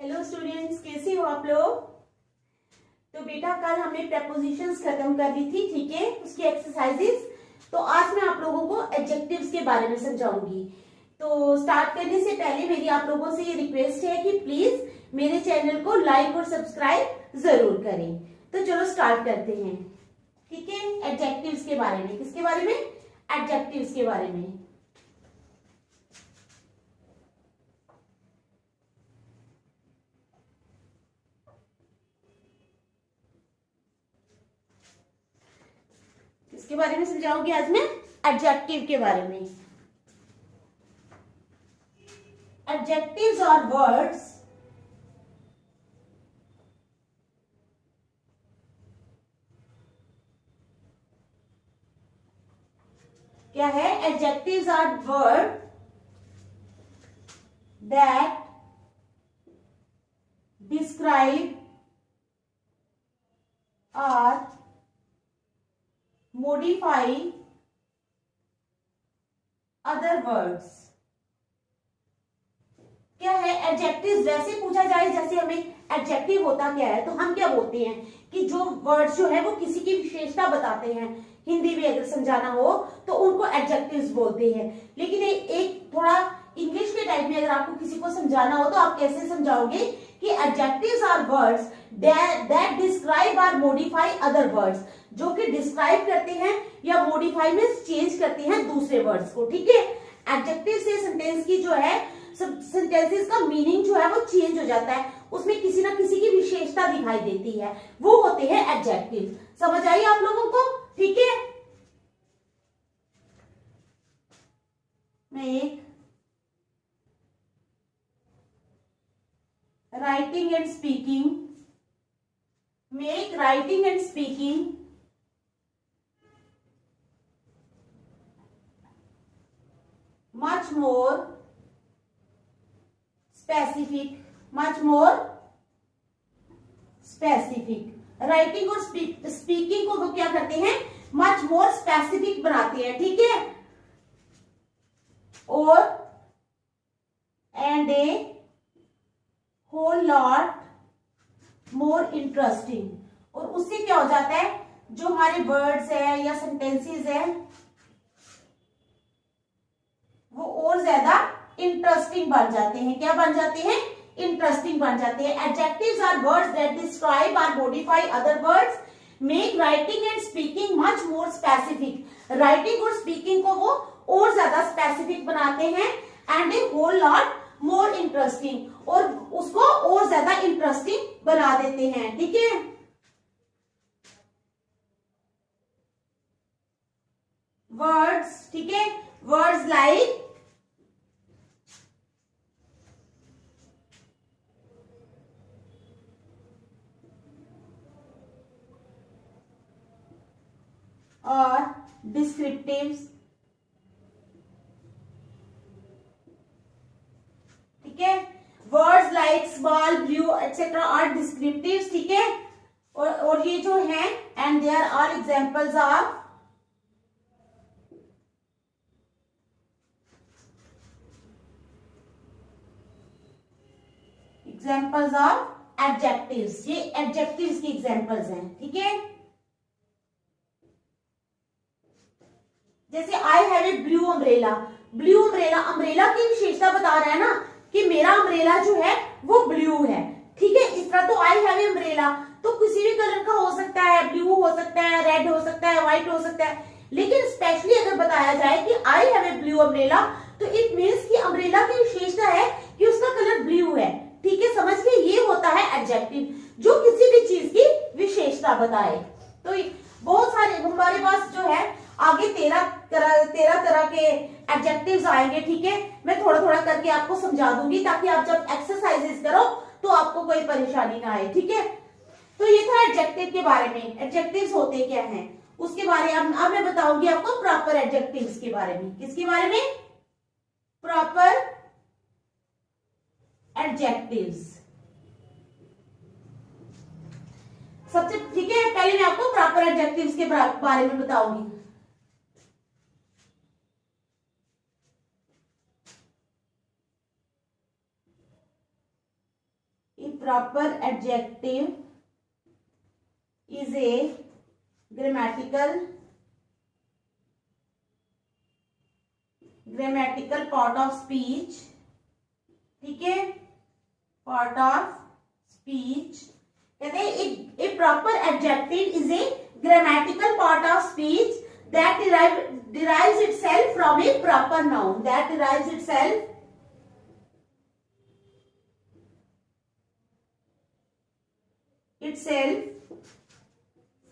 Hello students, कैसे हो आप लोग। तो बेटा कल हमने प्रेपोजिशंस खत्म कर ली थी, ठीक है, उसकी एक्सरसाइजेस। तो आज मैं आप लोगों को एडजेक्टिव्स के बारे में समझाऊंगी। तो स्टार्ट करने से पहले मेरी आप लोगों से ये रिक्वेस्ट है कि प्लीज मेरे चैनल को लाइक और सब्सक्राइब जरूर करें। तो चलो स्टार्ट करते हैं, ठीक है। एडजेक्टिव्स के बारे में, किसके बारे में? एडजेक्टिव्स के बारे में। किसके बारे में समझाऊंगी आज मैं? एडजेक्टिव के बारे में। एडजेक्टिव्स आर वर्ड्स क्या है? Adjectives are word that describe or modify other words। क्या है एडजेक्टिव? वैसे पूछा जाए जैसे हमें एडजेक्टिव होता क्या है, तो हम क्या बोलते हैं कि जो वर्ड्स जो है वो किसी की विशेषता बताते हैं। हिंदी में अगर समझाना हो तो उनको एडजेक्टिव्स बोलते हैं। लेकिन एक थोड़ा इंग्लिश के टाइप में अगर आपको किसी को समझाना हो तो आप कैसे समझाओगे कि adjectives are words that describe or modify other words, जो कि डिस्क्राइब करते हैं या मॉडिफाई में चेंज करते हैं दूसरे वर्ड्स को, ठीक है। एडजेक्टिव से सेंटेंस की जो है सेंटेंसेस का मीनिंग जो है वो चेंज हो जाता है, उसमें किसी ना किसी की विशेषता दिखाई देती है, वो होते हैं एडजेक्टिव। समझ आई आप लोगों को? ठीक है। Make writing and speaking, make writing and speaking much more specific, much more specific। Writing और स्पीकिंग को वो क्या करते हैं? मच मोर स्पेसिफिक बनाते हैं, ठीक है। और and A whole lot more interesting। और उससे क्या हो जाता है, जो हमारे वर्ड्स है या सेंटेंसेस है वो और ज्यादा इंटरेस्टिंग बन जाते हैं। क्या बन जाते हैं? इंटरेस्टिंग बन जाते हैं। Adjectives are words that describe or modify other words, make writing and speaking much more specific. Writing और स्पीकिंग को वो और ज्यादा स्पेसिफिक बनाते हैं। And a whole lot more interesting, और उसको और ज्यादा इंटरेस्टिंग बना देते हैं, ठीक है। वर्ड्स, ठीक है, वर्ड्स लाइक और डिस्क्रिप्टिव्स, ठीक है। Words like small, blue etcetera are descriptives, ठीक है। और ये जो है and there are examples of adjectives. ये एडजेक्टिव्स की एग्जांपल्स हैं, ठीक है। जैसे I have a blue umbrella. Blue umbrella, umbrella की विशेषता बता रहा है ना कि मेरा अम्ब्रेला जो है वो ब्लू है, ठीक है। इस तरह तो आई हैव ए अम्ब्रेला तो किसी भी कलर का हो सकता है, ब्लू हो सकता है, रेड हो सकता है, व्हाइट हो सकता है। लेकिन स्पेशली अगर बताया जाए कि आई हैव ए ब्लू अम्ब्रेला तो इट मीन्स कि अम्ब्रेला की विशेषता है कि उसका कलर ब्लू है, ठीक है। समझ गए? ये होता है एडजेक्टिव, जो किसी भी चीज की विशेषता बताए। तो बहुत सारे हमारे पास जो है आगे 13 तरह के एडजेक्टिव्स आएंगे, ठीक है। मैं थोड़ा थोड़ा करके आपको समझा दूंगी ताकि आप जब एक्सरसाइजेस करो तो आपको कोई परेशानी ना आए, ठीक है। तो ये था एडजेक्टिव के बारे में। एडजेक्टिव्स होते क्या हैं उसके बारे में अब मैं बताऊंगी आपको प्रॉपर एडजेक्टिव्स के बारे में। किसके बारे में? Proper adjectives. सबसे, ठीक है, पहले मैं आपको प्रॉपर एडजेक्टिव्स के बारे में बताऊंगी। proper adjective is a grammatical part of speech. ठीक है, part of speech. कहते हैं a proper adjective is a grammatical part of speech that derives itself from a proper noun. That derives itself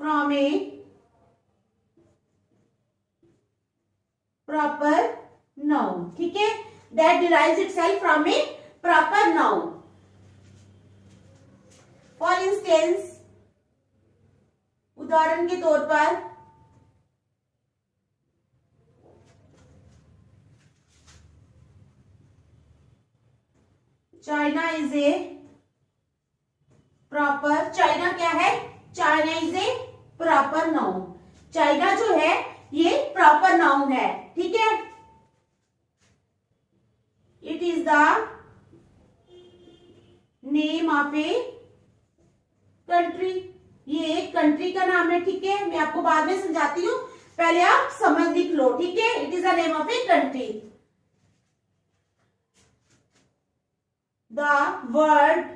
from a proper noun. ठीक है, that derives itself from a proper noun. For instance, उदाहरण के तौर पर China is a proper, China क्या है, China is a proper noun. China जो है ये प्रॉपर नाउन है. ठीक है, it is the name of a country. ये एक कंट्री का नाम है. ठीक है, मैं आपको बाद में समझाती हूँ, पहले आप समझ लिख लो. ठीक है, it is the name of a country. The word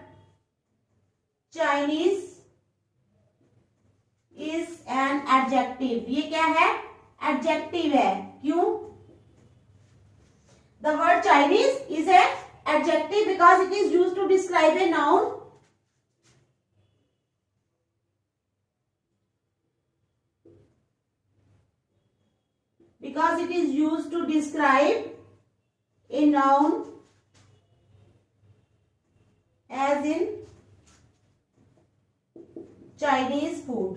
Chinese is an adjective. ये क्या है, एडजेक्टिव है. क्यों? The word Chinese is a adjective because it is used to describe a noun. Because it is used to describe a noun as in Chinese food.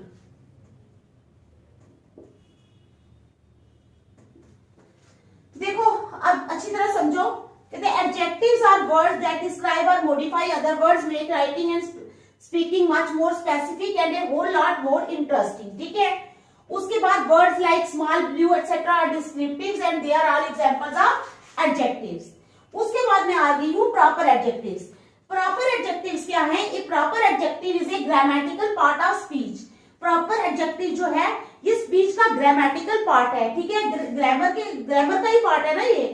देखो अब अच्छी तरह समझो. कहते हैं adjectives are words that describe or modify other words, make writing and speaking much more specific and a whole lot more interesting. ठीक है, उसके बाद words like small, blue etcetera are descriptives and they are all examples of adjectives. उसके बाद मैं आ गई हूँ proper adjectives. Proper adjectives क्या है? A proper adjective is a grammatical part of speech. Proper adjective जो है ये स्पीच का ग्रामेटिकल पार्ट है. ठीक है, ग्रामर का ही पार्ट है ना ये.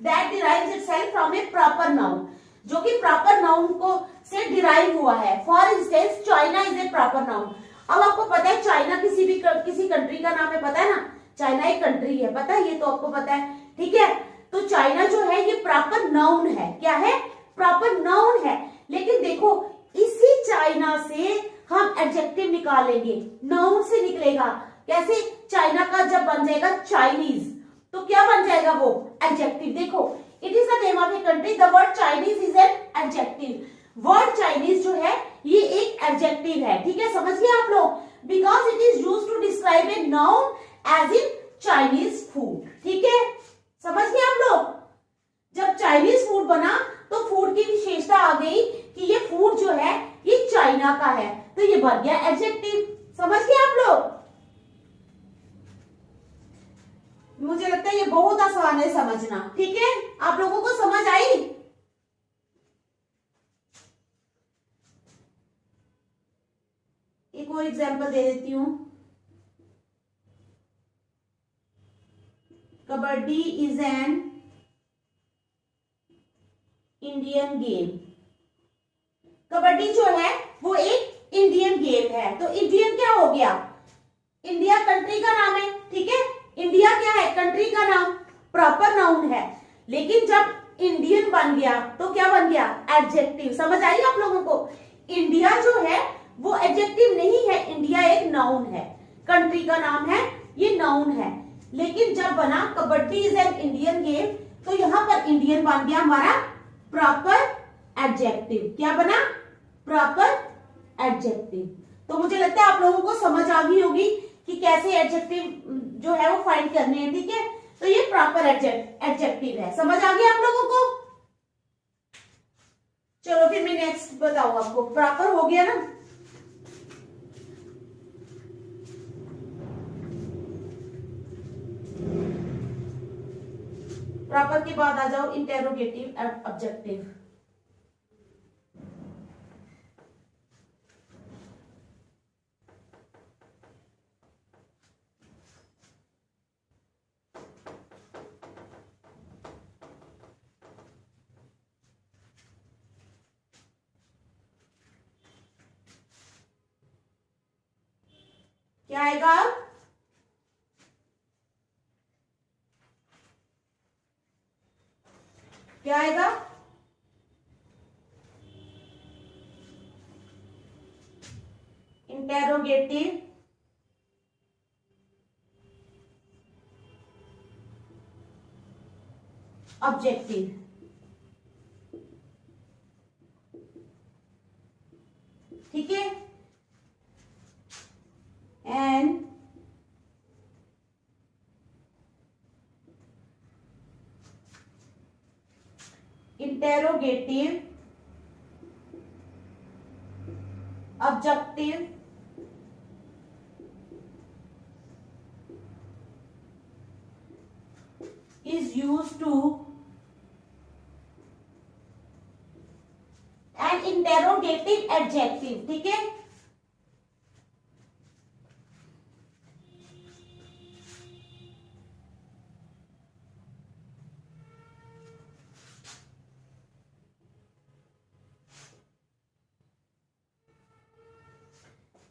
That derives itself from A proper noun, जो कि प्रॉपर नाउन को से डिराइव हुआ है. For instance China is a proper noun. अब आपको पता है चाइना किसी कंट्री का नाम है, पता है ना, चाइना एक कंट्री है, पता है, ये तो आपको पता है. ठीक है, तो चाइना जो है ये प्रॉपर नाउन है. क्या है? प्रॉपर नाउन है. लेकिन देखो इसी चाइना से हम एडजेक्टिव निकालेंगे, नाउन से निकलेगा. कैसे? चाइना का जब बन जाएगा चाइनीज तो क्या बन जाएगा वो? एडजेक्टिव. देखो it is the name of a country. The word Chinese is an adjective. Word Chinese जो है ये एक एडजेक्टिव है. ठीक है, समझ गए आप लोग? Because it is used to describe a noun as in Chinese food. ठीक है, समझ गए आप लोग? जब चाइनीज फूड बना तो फूड की विशेषता आ गई कि ये फूड जो है ये चाइना का है, तो ये बन गया एडजेक्टिव. समझ गए आप लोग? मुझे लगता है ये बहुत आसान है समझना. ठीक है, आप लोगों को समझ आई? एक और एग्जाम्पल दे देती हूं. Kabaddi is an Indian game. Kabaddi जो है वो एक इंडियन गेम है. तो इंडियन क्या हो गया? इंडिया कंट्री का नाम है. ठीक है, इंडिया क्या है? कंट्री का नाम, प्रॉपर नाउन है. लेकिन जब इंडियन बन गया तो क्या बन गया? एडजेक्टिव. समझ आई आप लोगों को? इंडिया जो है वो एडजेक्टिव नहीं है, इंडिया एक नाउन है. कंट्री का नाम है, ये नाउन है. लेकिन जब बना kabaddi is an Indian game तो यहां पर इंडियन बन गया हमारा प्रॉपर एडजेक्टिव. क्या बना? Proper adjective. तो मुझे लगता है आप लोगों को समझ आ गई होगी कि कैसे एडजेक्टिव जो है वो फाइंड करने हैं. ठीक है, तो ये प्रॉपर एडजेक्टिव है. समझ आ गया आप लोगों को? चलो फिर मैं नेक्स्ट बताऊं आपको. प्रॉपर हो गया ना. प्रॉपर के बाद आ जाओ इंटेरोगेटिव ऑब्जेक्टिव. क्या आएगा अब? क्या आएगा? Interrogative objective. ठीक है, and interrogative objective is used to an interrogative adjective। ठीक है,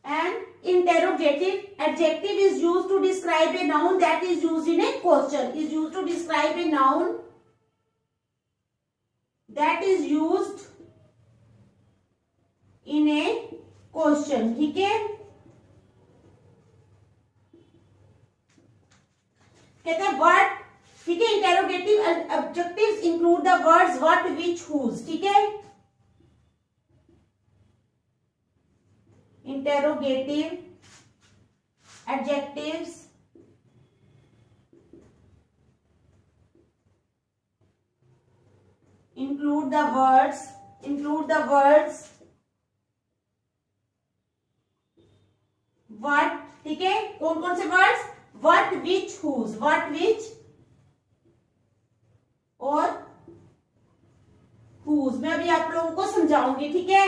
an interrogative adjective is used to describe a noun that is used in a question, is used to describe a noun that is used in a question। ठीक है, कहते हैं word. ठीक है, interrogative objectives include the words what, which, whose. ठीक है, interrogative adjectives include the words what। ठीक है, कौन कौन से words? what, which, whose, what, which और whose। मैं अभी आप लोगों को समझाऊंगी। ठीक है,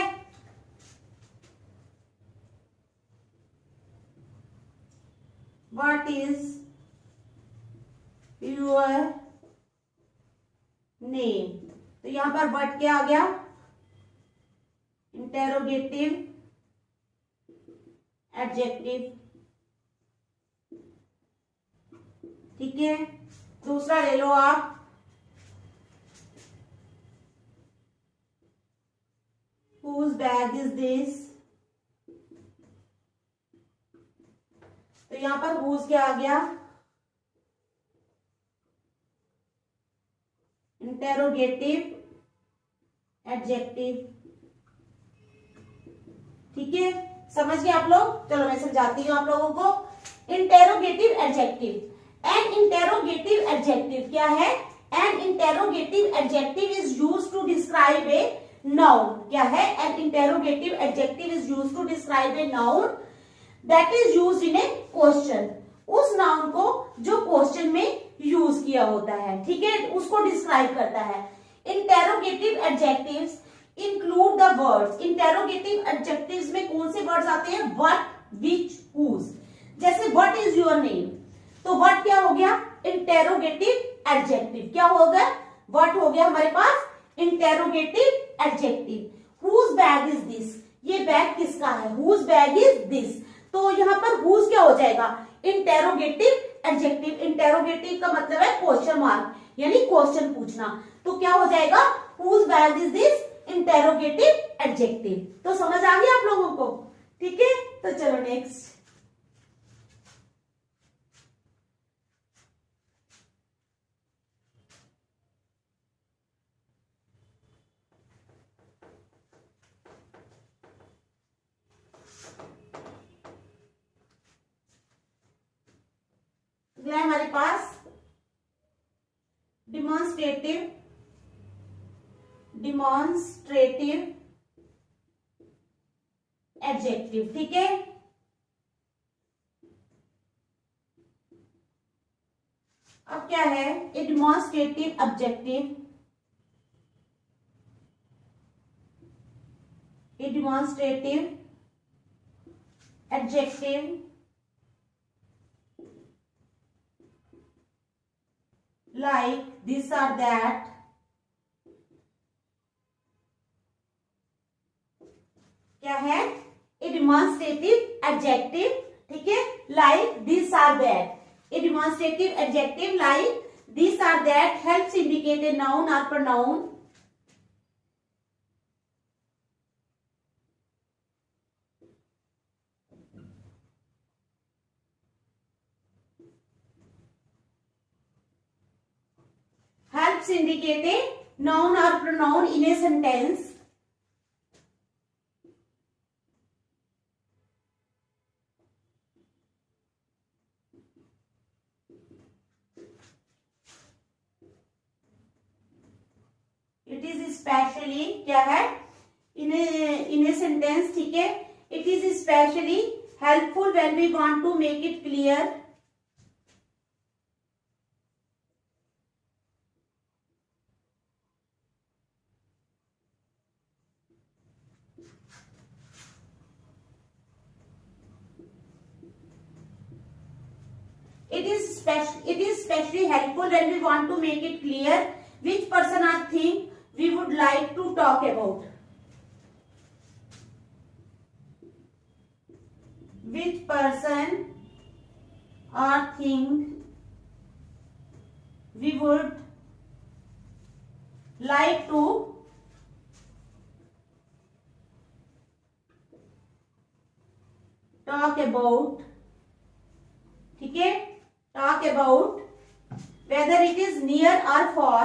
what is your name। तो यहां पर what क्या आ गया? Interrogative adjective. ठीक है, दूसरा ले लो आप, whose bag is this। तो यहां पर whose क्या आ गया? Interrogative adjective. ठीक है, समझ गए आप लोग? चलो मैं समझाती हूँ आप लोगों को। Interrogative adjective. An interrogative adjective क्या है? An interrogative adjective is used to describe a noun. क्या है? An interrogative adjective is used to describe a noun that is used in a question. उस नाउन को जो क्वेश्चन में use किया होता है। ठीक है, उसको डिस्क्राइब करता है। Interrogative adjectives include the words. Interrogative adjectives में कौन से वर्ड्स आते हैं? What, which, whose. जैसे व्हाट इज योर नेम, तो व्हाट क्या हो गया? Interrogative adjective. क्या हो गया? व्हाट हो गया हमारे पास interrogative adjective. Whose bag is this, ये बैग किसका है? Whose bag is this. तो यहां पर हुज क्या हो जाएगा? Interrogative adjective. इंटेरोगेटिव का मतलब है क्वेश्चन मार्क, यानी क्वेश्चन पूछना। तो क्या हो जाएगा? Whose bag is this, interrogative adjective. तो समझ आ गया आप लोगों को? ठीक है, तो चलो नेक्स्ट। अगला है हमारे पास डिमॉन्स्ट्रेटिव एडजेक्टिव। ठीक है, अब क्या है? A demonstrative objective, a demonstrative adjective like this or that, क्या है? A demonstrative adjective. ठीक है, like this or that. A demonstrative adjective like this or that helps indicate a noun or pronoun helps indicate a noun or pronoun in a sentence. It is especially क्या है in a sentence, ठीक है, it is especially helpful when we want to make it clear it is especially helpful when we want to make it clear which person or thing we would like to talk about. Which person or thing we would like to talk about, ठीक है, talk about whether it is near or far,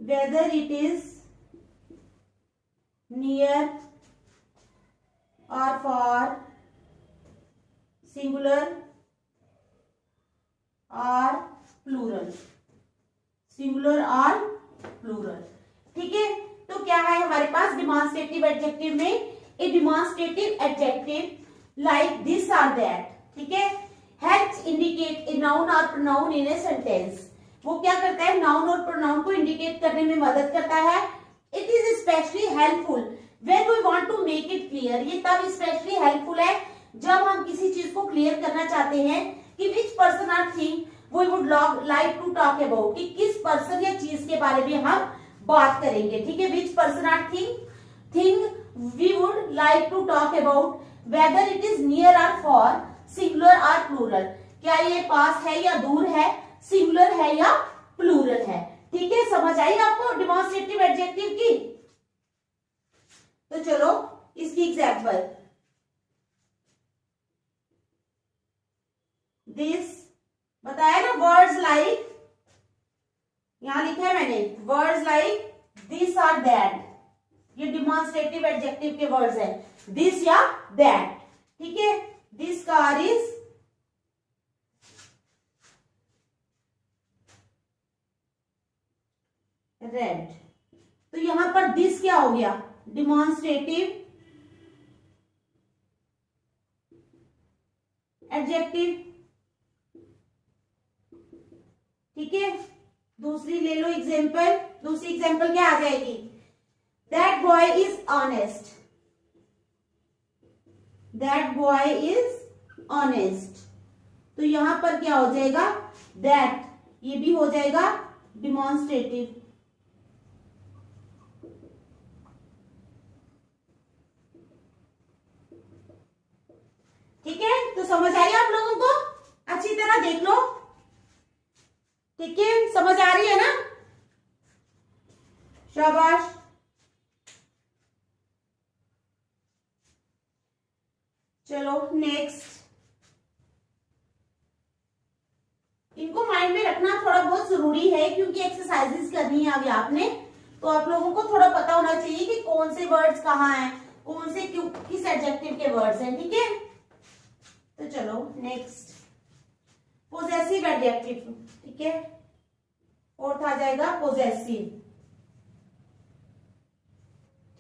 whether it is near or far, singular or plural, singular or plural, ठीक है। तो क्या है हमारे पास demonstrative adjective में, a demonstrative adjective like this or that, ठीक है, helps indicate a noun or pronoun in a sentence. वो क्या करता है, नाउन और प्रोनाउन को इंडिकेट करने में मदद करता है। It is specially helpful when we want to make it clear, ये तब स्पेशली हेल्पफुल है जब हम किसी चीज को क्लियर करना चाहते हैं कि which person or thing we would like to talk about, कि किस पर्सन या चीज के बारे में हम बात करेंगे, ठीक है, which person or thing we would like to talk about, whether it is near or far, singular or plural, क्या ये पास है या दूर है, सिंगुलर है या प्लूरल है, ठीक है। समझ आई आपको डिमॉन्स्ट्रेटिव एडजेक्टिव की? तो चलो इसकी एग्जाम्पल, दिस बताया ना, वर्ड्स लाइक, यहां लिखा है मैंने, words like this or that, ये डिमॉन्स्ट्रेटिव एडजेक्टिव के वर्ड्स हैं, दिस या दैट, ठीक है। दिस कार इज रेड, तो यहां पर दिस क्या हो गया, डिमॉन्स्ट्रेटिव एडजेक्टिव, ठीक है। दूसरी ले लो एग्जाम्पल, दूसरी एग्जाम्पल क्या आ जाएगी, that boy is honest, that boy is honest, तो यहां पर क्या हो जाएगा, दैट, ये भी हो जाएगा डिमॉन्स्ट्रेटिव, ठीक है। तो समझ आई आप लोगों को, अच्छी तरह देख लो, ठीक है, समझ आ रही है ना, शाबाश। चलो नेक्स्ट, इनको माइंड में रखना थोड़ा बहुत जरूरी है क्योंकि एक्सरसाइजेस करनी है अभी आपने, तो आप लोगों को थोड़ा पता होना चाहिए कि कौन से वर्ड्स कहाँ हैं, कौन से किस एडजेक्टिव के वर्ड्स हैं, ठीक है। तो चलो नेक्स्ट, पोजेसिव एडजेक्टिव, ठीक है, फोर्थ आ जाएगा पोजेसिव,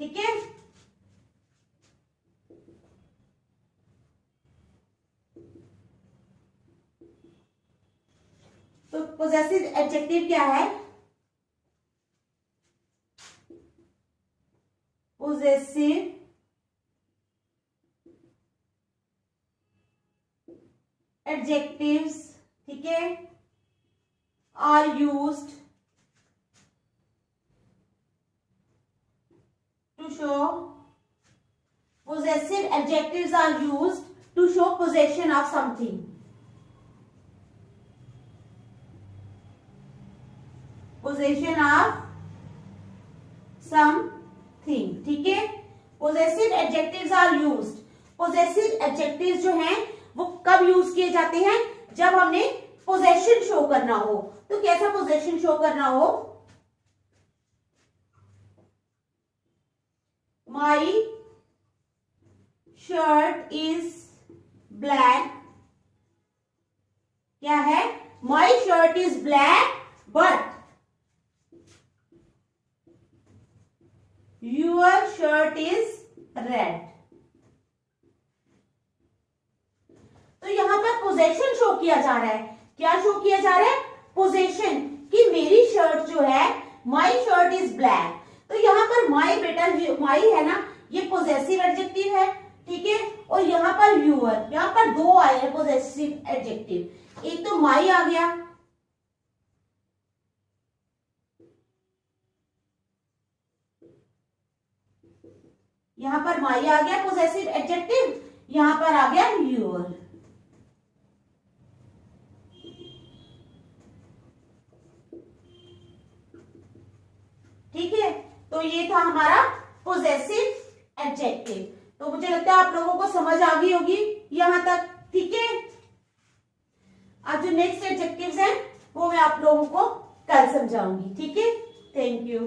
ठीक है। तो पोजेसिव एडजेक्टिव क्या है, पोजेसिव एडजेक्टिव्स, ठीक है, are used to show possessive adjectives are used to show possession of something. Possession of something, ठीक है। possessive adjectives are used. possessive adjectives जो हैं वो कब यूज किए जाते हैं? जब हमने possession शो करना हो। तो कैसा possession शो करना हो? My shirt is black. क्या है? My shirt is black, but your shirt is red. तो यहां पर पोजेशन शो किया जा रहा है। क्या शो किया जा रहा है? पोजेशन, कि मेरी शर्ट जो है, माई शर्ट इज ब्लैक। तो यहाँ पर माई बेटा, माई है ना, ये पोजेसिव एडजेक्टिव है, ठीक है। और यहाँ पर यूअर, यहाँ पर दो आए हैं पोजेसिव एडजेक्टिव। एक तो माई आ गया, यहाँ पर माई आ गया पोजेसिव एडजेक्टिव, यहाँ पर आ गया यूअर। ठीक है, तो ये था हमारा पोजेसिव एडजेक्टिव। तो मुझे लगता है आप लोगों को समझ आ गई होगी यहां तक, ठीक है। अब जो नेक्स्ट एडजेक्टिव्स हैं वो मैं आप लोगों को कल समझाऊंगी, ठीक है। Thank you.